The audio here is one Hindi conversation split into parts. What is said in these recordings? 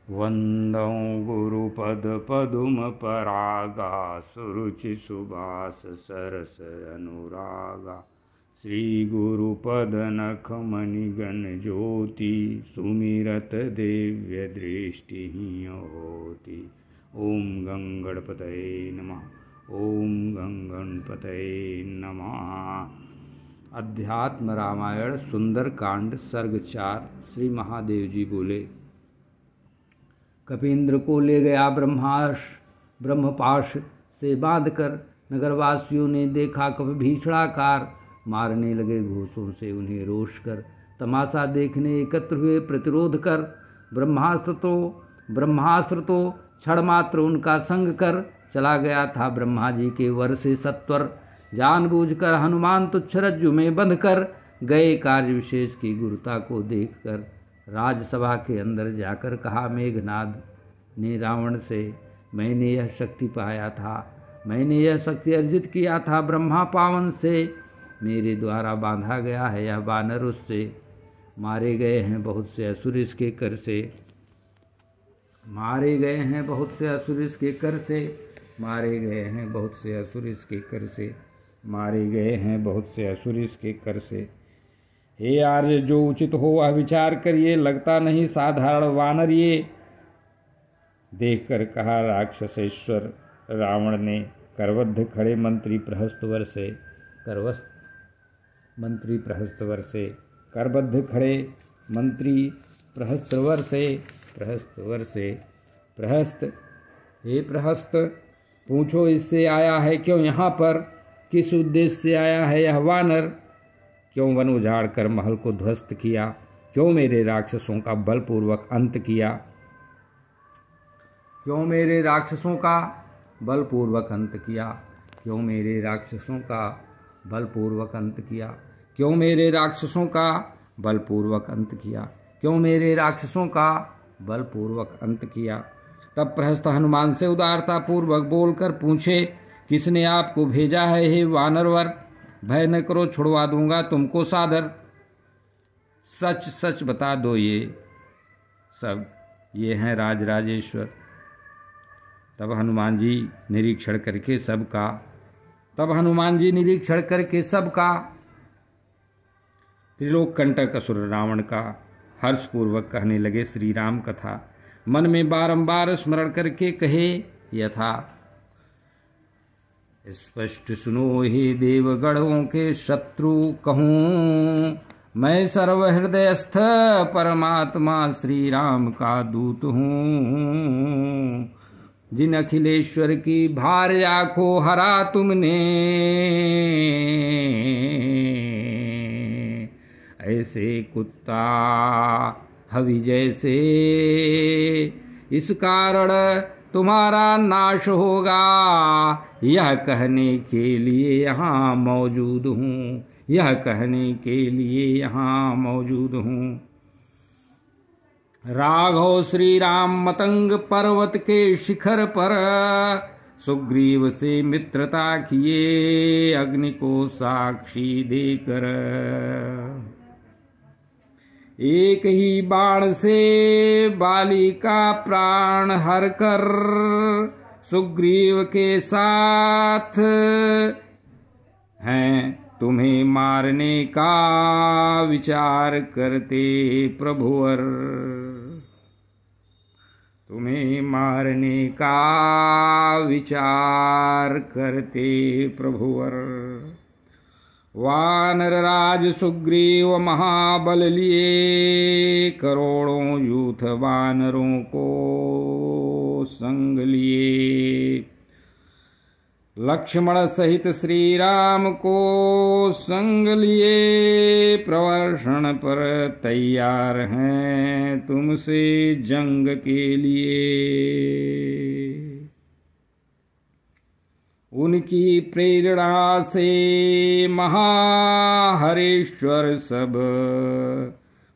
वंदौ गुरुपदपदुमपरागा सुरुचिसुभाष सरस अनुरागा श्रीगुरुपदनखमणिगणज्योति सुमिरत दिव्य दृष्टि होती। ओम गंगणपतये नमः। ओम गंगणपतये नमः। अध्यात्म रामायण सुंदरकांड सर्ग 4। श्री महादेव जी बोले, कपींद्र को ले गया ब्रह्मपाश से बांधकर। नगरवासियों ने देखा कप भीषणाकार, मारने लगे घूसों से उन्हें रोष कर। तमाशा देखने एकत्र हुए प्रतिरोध कर। ब्रह्मास्त्र तो क्षण मात्र उनका संग कर चला गया था ब्रह्मा जी के वर से सत्वर। जानबूझकर हनुमान तुच्छ रज्जु में बंध कर गए। कार्य विशेष की गुरुता को देखकर राजसभा के अंदर जाकर कहा मेघनाद ने रावण से, मैंने यह शक्ति पाया था, मैंने यह शक्ति अर्जित किया था ब्रह्मा पावन से। मेरे द्वारा बांधा गया है यह वानर उससे। मारे गए हैं बहुत से असुर इसके कर से, मारे गए हैं बहुत से असुर इसके कर से, मारे गए हैं बहुत से असुर इसके कर से, मारे गए हैं बहुत से असुर इसके कर से। हे आर्य, जो उचित हो वह विचार करिए, लगता नहीं साधारण वानर ये। देखकर कहा राक्षसेश्वर रावण ने, करबद्ध खड़े मंत्री प्रहस्तवर से, करबद्ध खड़े मंत्री प्रहस्तवर से, प्रहस्त, हे प्रहस्त, पूछो इससे आया है क्यों यहाँ पर, किस उद्देश्य से आया है यह वानर। क्यों वन उजाड़ कर महल को ध्वस्त किया, क्यों मेरे राक्षसों का बलपूर्वक अंत किया, क्यों मेरे राक्षसों का बलपूर्वक अंत किया, क्यों मेरे राक्षसों का बलपूर्वक अंत किया, क्यों मेरे राक्षसों का बलपूर्वक अंत किया, क्यों मेरे राक्षसों का बलपूर्वक अंत किया। तब प्रहस्त हनुमान से उदारता पूर्वक बोलकर पूछे, किसने आपको भेजा है हे वानरवर। भय न करो, छुड़वा दूंगा तुमको सादर। सच सच बता दो ये सब, ये हैं राजराजेश्वर। तब हनुमान जी निरीक्षण करके सबका त्रिलोक कंटक असुर रावण का हर्षपूर्वक कहने लगे श्री राम कथा। मन में बारंबार स्मरण करके कहे यथा, स्पष्ट सुनो हे देवगणों के शत्रु कहूँ, मैं सर्वहृदयस्थ परमात्मा श्री राम का दूत हूँ। जिन अखिलेश्वर की भार्या को हरा तुमने, ऐसे कुत्ता हवि जैसे, इस कारण तुम्हारा नाश होगा। यह कहने के लिए यहाँ मौजूद हूँ, यह कहने के लिए यहाँ मौजूद हूँ। राघव श्री राम मतंग पर्वत के शिखर पर सुग्रीव से मित्रता किए, अग्नि को साक्षी देकर। एक ही बाण से बाली का प्राण हर कर, सुग्रीव के साथ हैं तुम्हें मारने का विचार करते प्रभुवर, तुम्हें मारने का विचार करते प्रभुवर। वानर राज सुग्रीव महाबल लिए, करोड़ों यूथ वानरों को संग लिए। लक्ष्मण सहित श्री राम को संग लिए, प्रवर्षण पर तैयार हैं तुमसे जंग के लिए। उनकी प्रेरणा से महाहरेश्वर सब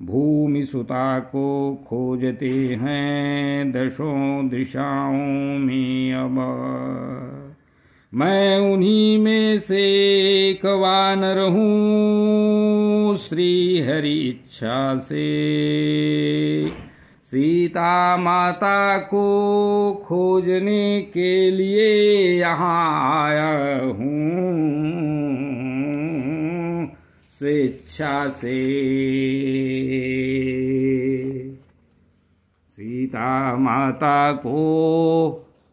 भूमि सुता को खोजते हैं दशों दिशाओं में। अब मैं उन्हीं में से एक वानर हूँ, श्री हरि इच्छा से सीता माता को खोजने के लिए यहाँ आया हूँ स्वेच्छा से। सीता माता को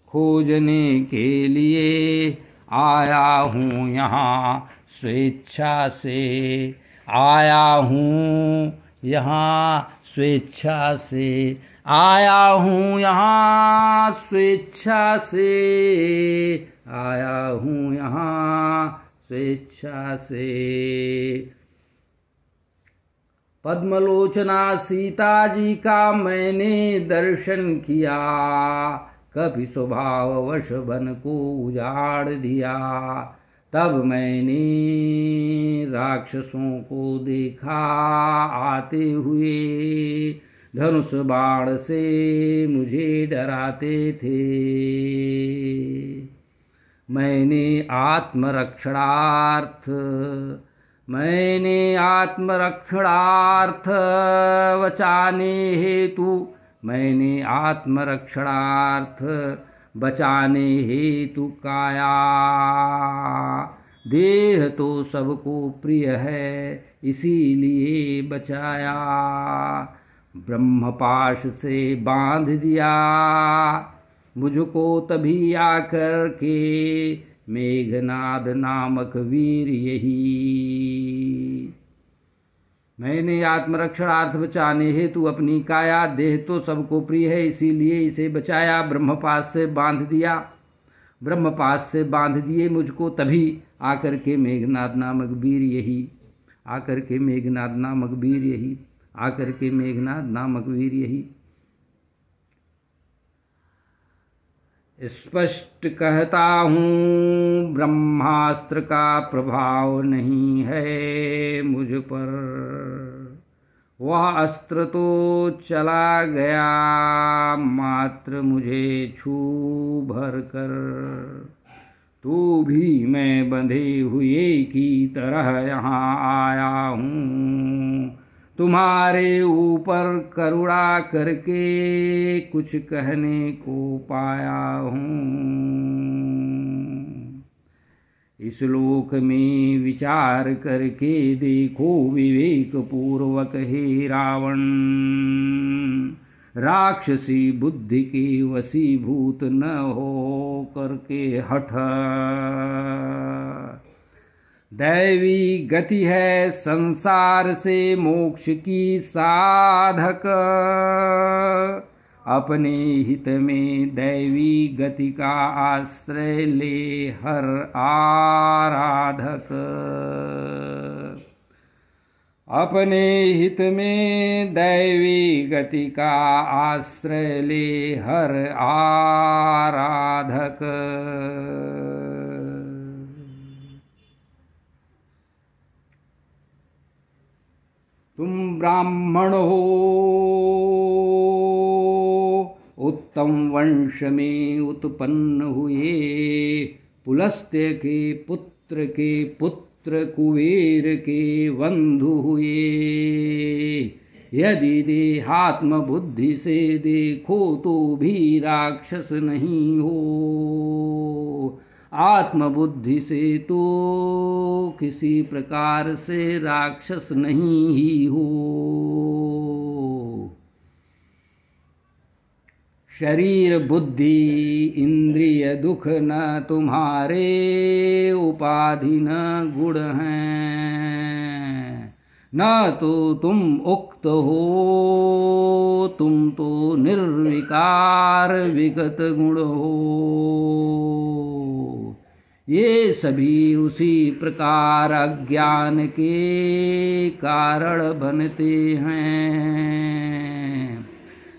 खोजने के लिए आया हूँ यहाँ स्वेच्छा से। आया हूँ यहाँ स्वेच्छा से। आया हूँ यहाँ स्वेच्छा से। आया हूँ यहाँ स्वेच्छा से। पद्मलोचना सीता जी का मैंने दर्शन किया, कभी स्वभाववश वन को उजाड़ दिया। तब मैंने राक्षसों को देखा आते हुए, धनुष बाण से मुझे डराते थे। मैंने आत्मरक्षणार्थ बचाने हेतु काया। देह तो सबको प्रिय है इसीलिए बचाया। ब्रह्मपाश से बांध दिया मुझको तभी आकर के मेघनाद नामक वीर यही। मैंने आत्मरक्षणार्थ बचाने हेतु अपनी काया, देह तो सबको प्रिय है इसीलिए इसे बचाया। ब्रह्मपाश से बांध दिया, ब्रह्मपाश से बांध दिए मुझको तभी आकर के मेघनाद नामक वीर यही। आकर के मेघनाद नामक वीर यही। आकर के मेघनाद नामक वीर यही। स्पष्ट कहता हूँ ब्रह्मास्त्र का प्रभाव नहीं है मुझ पर। वह अस्त्र तो चला गया मात्र मुझे छू भर कर। तू भी मैं बंधे हुए की तरह यहाँ आया हूँ, तुम्हारे ऊपर करुणा करके कुछ कहने को पाया हूँ। इस लोक में विचार करके देखो विवेक पूर्वक हे रावण। राक्षसी बुद्धि के वशीभूत न हो करके हठ। दैवी गति है संसार से मोक्ष की साधक। अपने हित में दैवी गति का आश्रय ले हर आराधक। अपने हित में दैवी गति का आश्रय ले हर आराधक। तुम ब्राह्मण हो, उत्तम वंश में उत्पन्न हुए। पुलस्त्य के पुत्र कुबेर के बंधु हुए। यदि देहात्म बुद्धि से देखो तो भी राक्षस नहीं हो। आत्मबुद्धि से तो किसी प्रकार से राक्षस नहीं ही हो। शरीर बुद्धि इंद्रिय दुख न तुम्हारे उपाधि न गुण हैं। न तो तुम उक्त हो, तुम तो निर्विकार विगत गुण हो। ये सभी उसी प्रकार अज्ञान के कारण बनते हैं।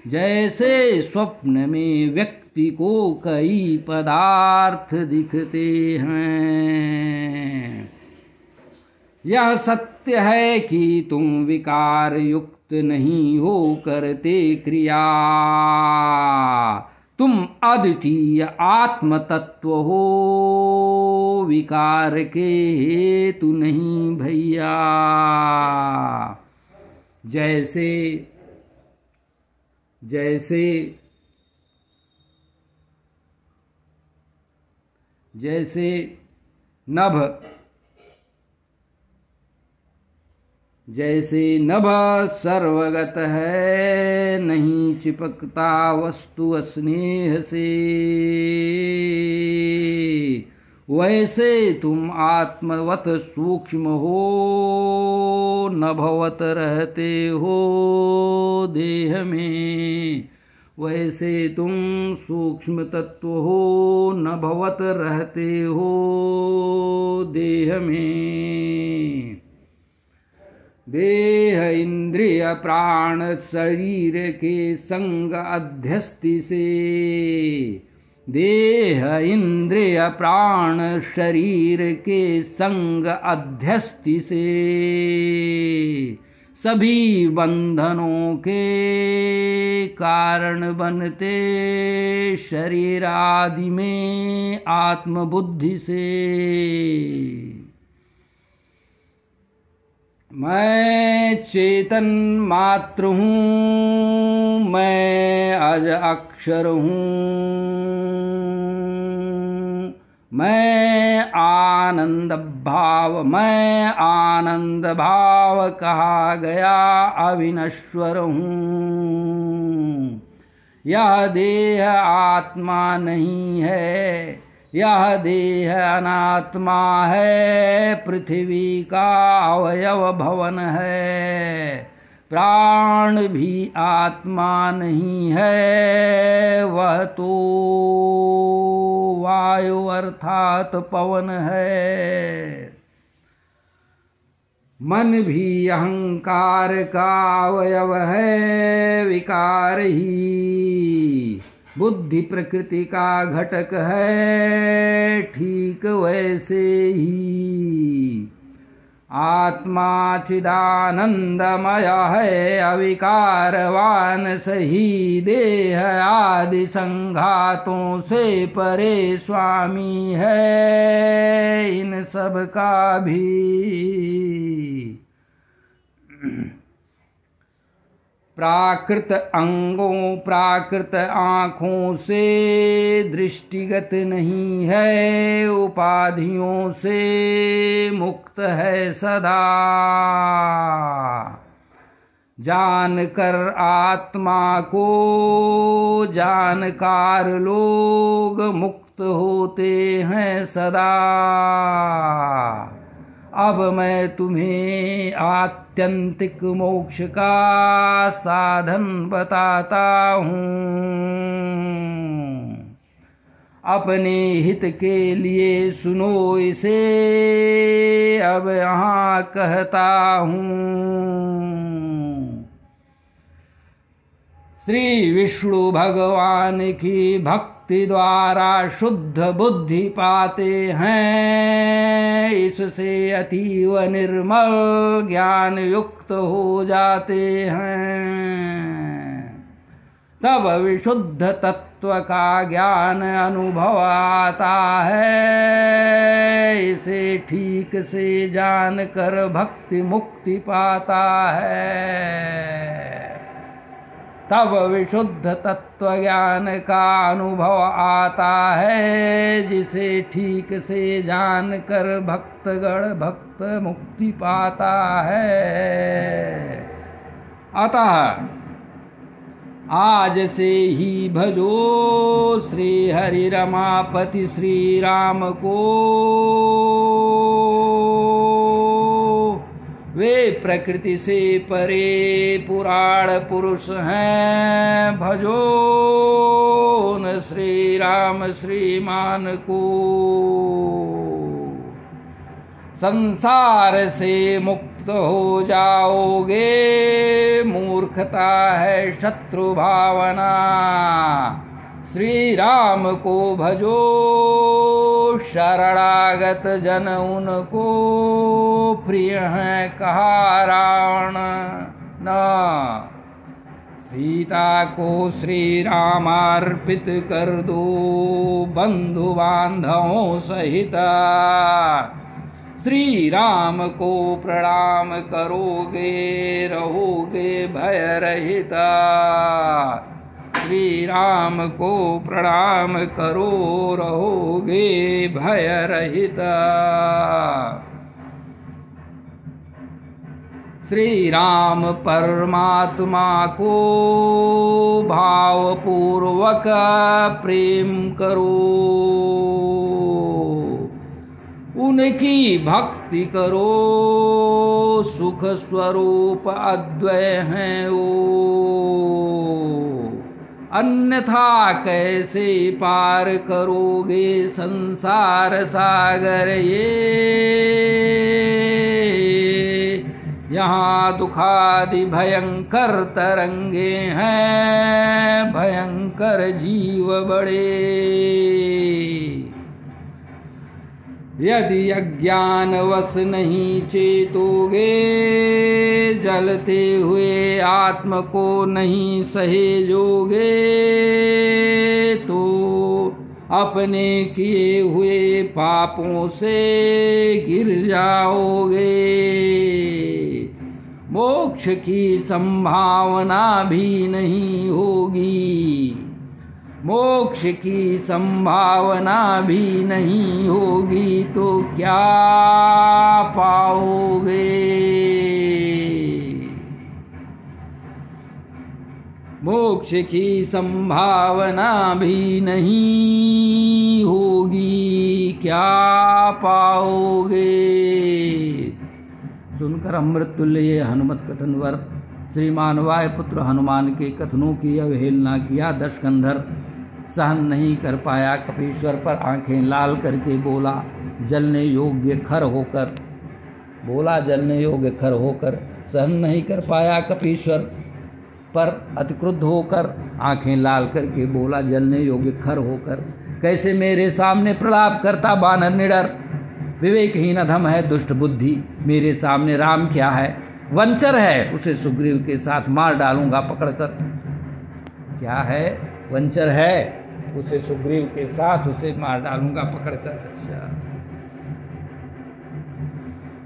जैसे स्वप्न में व्यक्ति को कई पदार्थ दिखते हैं। यह सत्य है कि तुम विकार युक्त नहीं हो करते क्रिया। तुम अद्वितीय आत्म तत्व हो, विकार के हेतु नहीं भैया। जैसे नभ सर्वगत है, नहीं चिपकता वस्तु स्नेह से, वैसे तुम आत्मवत सूक्ष्म हो, नभवत रहते हो देह में। वैसे तुम सूक्ष्म तत्व हो, नभवत रहते हो देह में। देह इंद्रिय प्राण शरीर के संग अध्यस्ति से, देह इंद्रिय प्राण शरीर के संग अध्यस्ति से, सभी बंधनों के कारण बनते शरीर आदि में आत्मबुद्धि से। मैं चेतन मात्र हूँ, मैं अज अक्षर हूँ, मैं आनंद भाव कहा गया अविनश्वर हूँ। यह देह आत्मा नहीं है, यह देह अनात्मा है, पृथ्वी का अवयव भवन है। प्राण भी आत्मा नहीं है, वह तो वायु अर्थात पवन है। मन भी अहंकार का अवयव है, विकार ही। बुद्धि प्रकृति का घटक है, ठीक वैसे ही। आत्मा चिदानंदमय है, अविकारवान सही, देह आदि संघातों से परे स्वामी है इन सब का भी। प्राकृत अंगों प्राकृत आँखों से दृष्टिगत नहीं है, उपाधियों से मुक्त है सदा। जानकर आत्मा को जानकार लोग मुक्त होते हैं सदा। अब मैं तुम्हें आत्यंतिक मोक्ष का साधन बताता हूँ। अपने हित के लिए सुनो इसे, अब यहाँ कहता हूँ। श्री विष्णु भगवान की भक्ति द्वारा शुद्ध बुद्धि पाते हैं, इससे अतीव निर्मल ज्ञान युक्त हो जाते हैं। तब विशुद्ध तत्व का ज्ञान अनुभव आता है, इसे ठीक से जानकर भक्ति मुक्ति पाता है। तब विशुद्ध तत्व ज्ञान का अनुभव आता है, जिसे ठीक से जानकर भक्तगण भक्त मुक्ति पाता है। अतः आज से ही भजो श्री हरि रमापति श्री राम को। वे प्रकृति से परे पुराण पुरुष हैं, भजो न श्री राम श्रीमान को। संसार से मुक्त हो जाओगे, मूर्खता है शत्रु भावना। श्री राम को भजो, शरणागत जन उनको प्रिय है कहा रावण न। सीता को श्री राम अर्पित कर दो, बंधु बांधवों सहित। श्री राम को प्रणाम करोगे, रहोगे भय रहित। श्री राम को प्रणाम करो, रहोगे भय रहित। श्री राम परमात्मा को भावपूर्वक प्रेम करो, उनकी भक्ति करो, सुख स्वरूप अद्वय हैं वो, अन्यथा कैसे पार करोगे संसार सागर ये। यहाँ दुखादि भयंकर तरंगे हैं, भयंकर जीव बड़े। यदि अज्ञानवश नहीं चेतोगे, जलते हुए आत्म को नहीं सहेजोगे, तो अपने किए हुए पापों से गिर जाओगे। मोक्ष की संभावना भी नहीं होगी, मोक्ष की संभावना भी नहीं होगी, तो क्या पाओगे। मोक्ष की संभावना भी नहीं होगी, क्या पाओगे। सुनकर अमृत तुल्य ये हनुमत कथन वर श्रीमान वाय पुत्र हनुमान के कथनों की अवहेलना किया दशकंधर सहन नहीं कर पाया। कपीश्वर पर आंखें लाल करके बोला जलने योग्य खर होकर, बोला जलने योग्य खर होकर। सहन नहीं कर पाया कपीश्वर पर अतिक्रुद्ध होकर आंखें लाल करके बोला जलने योग्य खर होकर। कैसे मेरे सामने प्रलाप करता बानर निडर, विवेकहीन अधम है दुष्ट बुद्धि। मेरे सामने राम क्या है, वंचर है, उसे सुग्रीव के साथ मार डालूंगा पकड़कर। क्या है, वंचर है, उसे सुग्रीव के साथ उसे मार डालूंगा पकड़कर। अच्छा,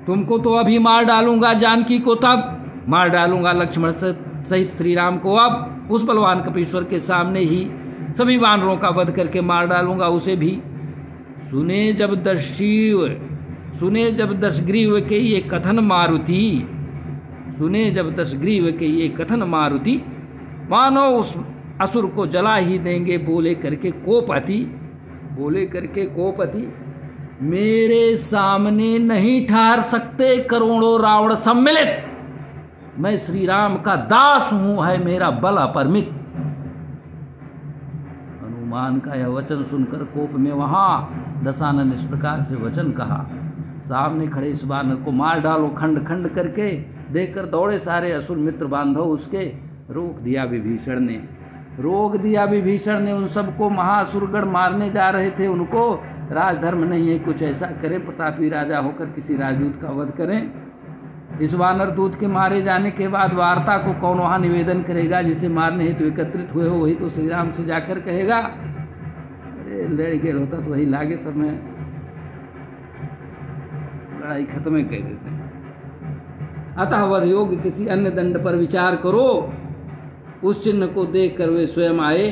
तुमको तो अभी मार डालूंगा, जानकी को तब मार डालूंगा, लक्ष्मण सहित श्री राम को अब उस बलवान कपीश्वर के सामने ही सभी वानरों का वध करके मार डालूंगा उसे भी। सुने जब दशग्रीव के ये कथन मारुति, सुने जब दशग्रीव के ये कथन मारुति, मानो उस असुर को जला ही देंगे। बोले करके कोपति, मेरे सामने नहीं ठहर सकते करोड़ों रावण सम्मिलित। मैं श्री राम का दास हूं, है मेरा बल अपरिमित। हनुमान का यह वचन सुनकर कोप में वहां दशानन इस प्रकार से वचन कहा, सामने खड़े इस वानर को मार डालो खंड खंड करके। देखकर दौड़े सारे असुर मित्र बांधव उसके। रोक दिया विभीषण ने उन सबको। महाअसुरगण मारने जा रहे थे उनको। राजधर्म नहीं है कुछ ऐसा करें, प्रतापी राजा होकर किसी राजदूत का वध करें। इस वानर दूत के मारे जाने के बाद वार्ता को कौन वहां निवेदन करेगा, जिसे मारने हेतु तो एकत्रित हुए हो वही तो श्री राम से जाकर कहेगा। अरे लड़ गेल होता तो वही लागे सब में लड़ाई खत्म कह देते हैं। अतः वध योग्य किसी अन्य दंड पर विचार करो। उस चिन्ह को देख कर वे स्वयं आए।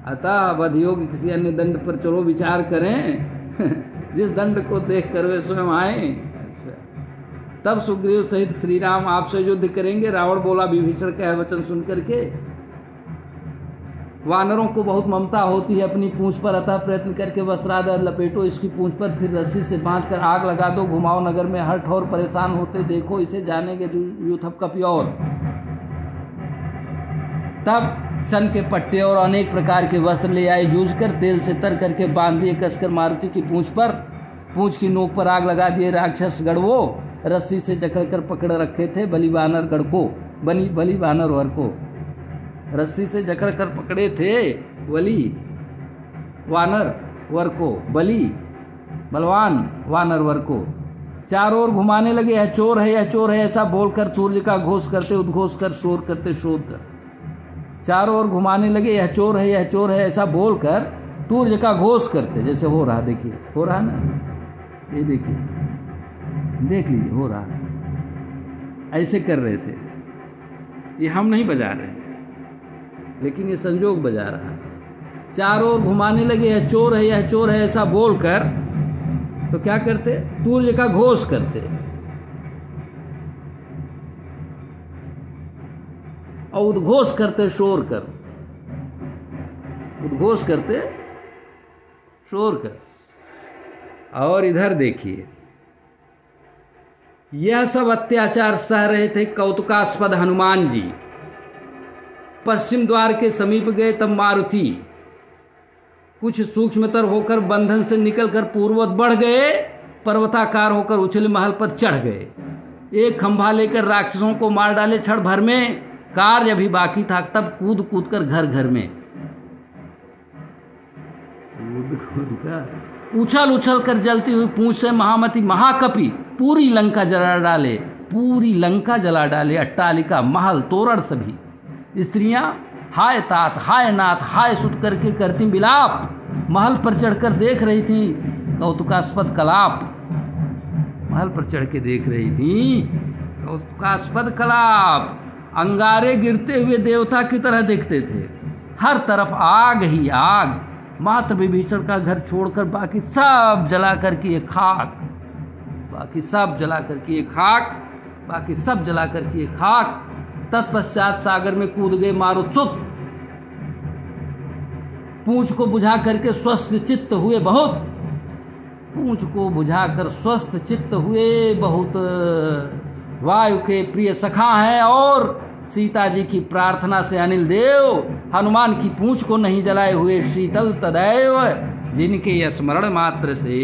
अतः वध योग्य किसी अन्य दंड पर चलो विचार करें जिस दंड को देख कर वे स्वयं आए। तब सुग्रीव सहित श्री राम आपसे युद्ध करेंगे। रावण बोला विभीषण का वचन सुन करके। वानरों को बहुत ममता होती है अपनी पूंछ पर, अतः प्रयत्न करके वस्त्रादर लपेटो इसकी पूंछ पर, फिर रस्सी से बांधकर आग लगा दो, घुमाओ नगर में, हर ठौर परेशान होते देखो इसे, जानेंगे यूथप कपियोर। तब सन के पट्टे और अनेक प्रकार के वस्त्र ले आए, जूझ कर तेल से तर करके बांध दिए कसकर मारुति की पूंछ पर। पूंछ की नोक पर आग लगा दिए राक्षस गढ़ वो, रस्सी से जकड़कर पकड़ रखे थे बलि वानर गढ़ को, बलि वानर वर को। रस्सी से जकड़कर पकड़े थे बलि वानर वर को, बलि बलवान वानर वर को। चारों ओर घुमाने लगे, यह चोर है, यह चोर है, ऐसा बोलकर सूर्य का घोष करते, उद्घोष कर, शोर करते, शोर कर। चारों ओर घुमाने लगे, यह चोर है, यह चोर है, ऐसा बोलकर सूर्य का घोष करते। जैसे हो रहा, देखिए हो रहा ना, ये देखिए, देख लीजिए हो रहा, ऐसे कर रहे थे। ये हम नहीं बजा रहे हैं, लेकिन ये संजोग बजा रहा है। चारों ओर घुमाने लगे, यह चोर है, यह चोर है, ऐसा बोलकर तो क्या करते, तूर्य का घोष करते और उद्घोष करते शोर कर, उद्घोष करते शोर कर। और इधर देखिए, यह सब अत्याचार सह रहे थे कौतुकास्पद हनुमान जी। पश्चिम द्वार के समीप गए तब मारुति कुछ सूक्ष्मतर होकर बंधन से निकलकर पूर्ववत बढ़ गए, पर्वताकार होकर उछले महल पर चढ़ गए। एक खंभा लेकर राक्षसों को मार डाले क्षण भर में। कार्य अभी बाकी था, तब कूद कूद कर घर घर में, कूद कूद कर उछल उछल कर जलती हुई पूंछ से महामती महाकपि पूरी लंका जला डाले, पूरी लंका जला डाले। अट्टालिका महल तोरण सभी स्त्रियां हाय तात हाय नाथ हाय सुत करके करती विलाप। महल पर चढ़कर देख रही थी कौतुकास्पद कलाप, महल पर चढ़ के देख रही थी कौतुकास्पद कलाप। अंगारे गिरते हुए देवता की तरह देखते थे, हर तरफ आग ही आग। मात्र विभीषण का घर छोड़कर बाकी सब जला कर किए खाक, बाकी सब जला कर किए खाक, बाकी सब जला कर किए खाक। तत्पश्चात सागर में कूद गए मारुतसुत, पूंछ को बुझा करके स्वस्थ चित्त हुए बहुत, पूंछ को बुझाकर स्वस्थ चित्त हुए बहुत। वायु के प्रिय सखा हैं और सीता जी की प्रार्थना से अनिल देव हनुमान की पूंछ को नहीं जलाए हुए शीतल तदैव, जिनके स्मरण मात्र से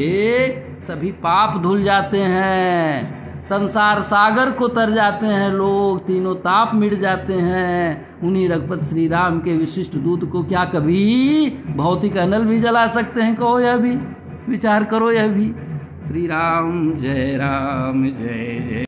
सभी पाप धुल जाते हैं, संसार सागर को तर जाते हैं लोग, तीनों ताप मिट जाते हैं। उन्हीं रघुपति श्री राम के विशिष्ट दूत को क्या कभी भौतिक अनल भी जला सकते हैं? कहो यह भी, विचार करो यह भी। श्री राम जय जय।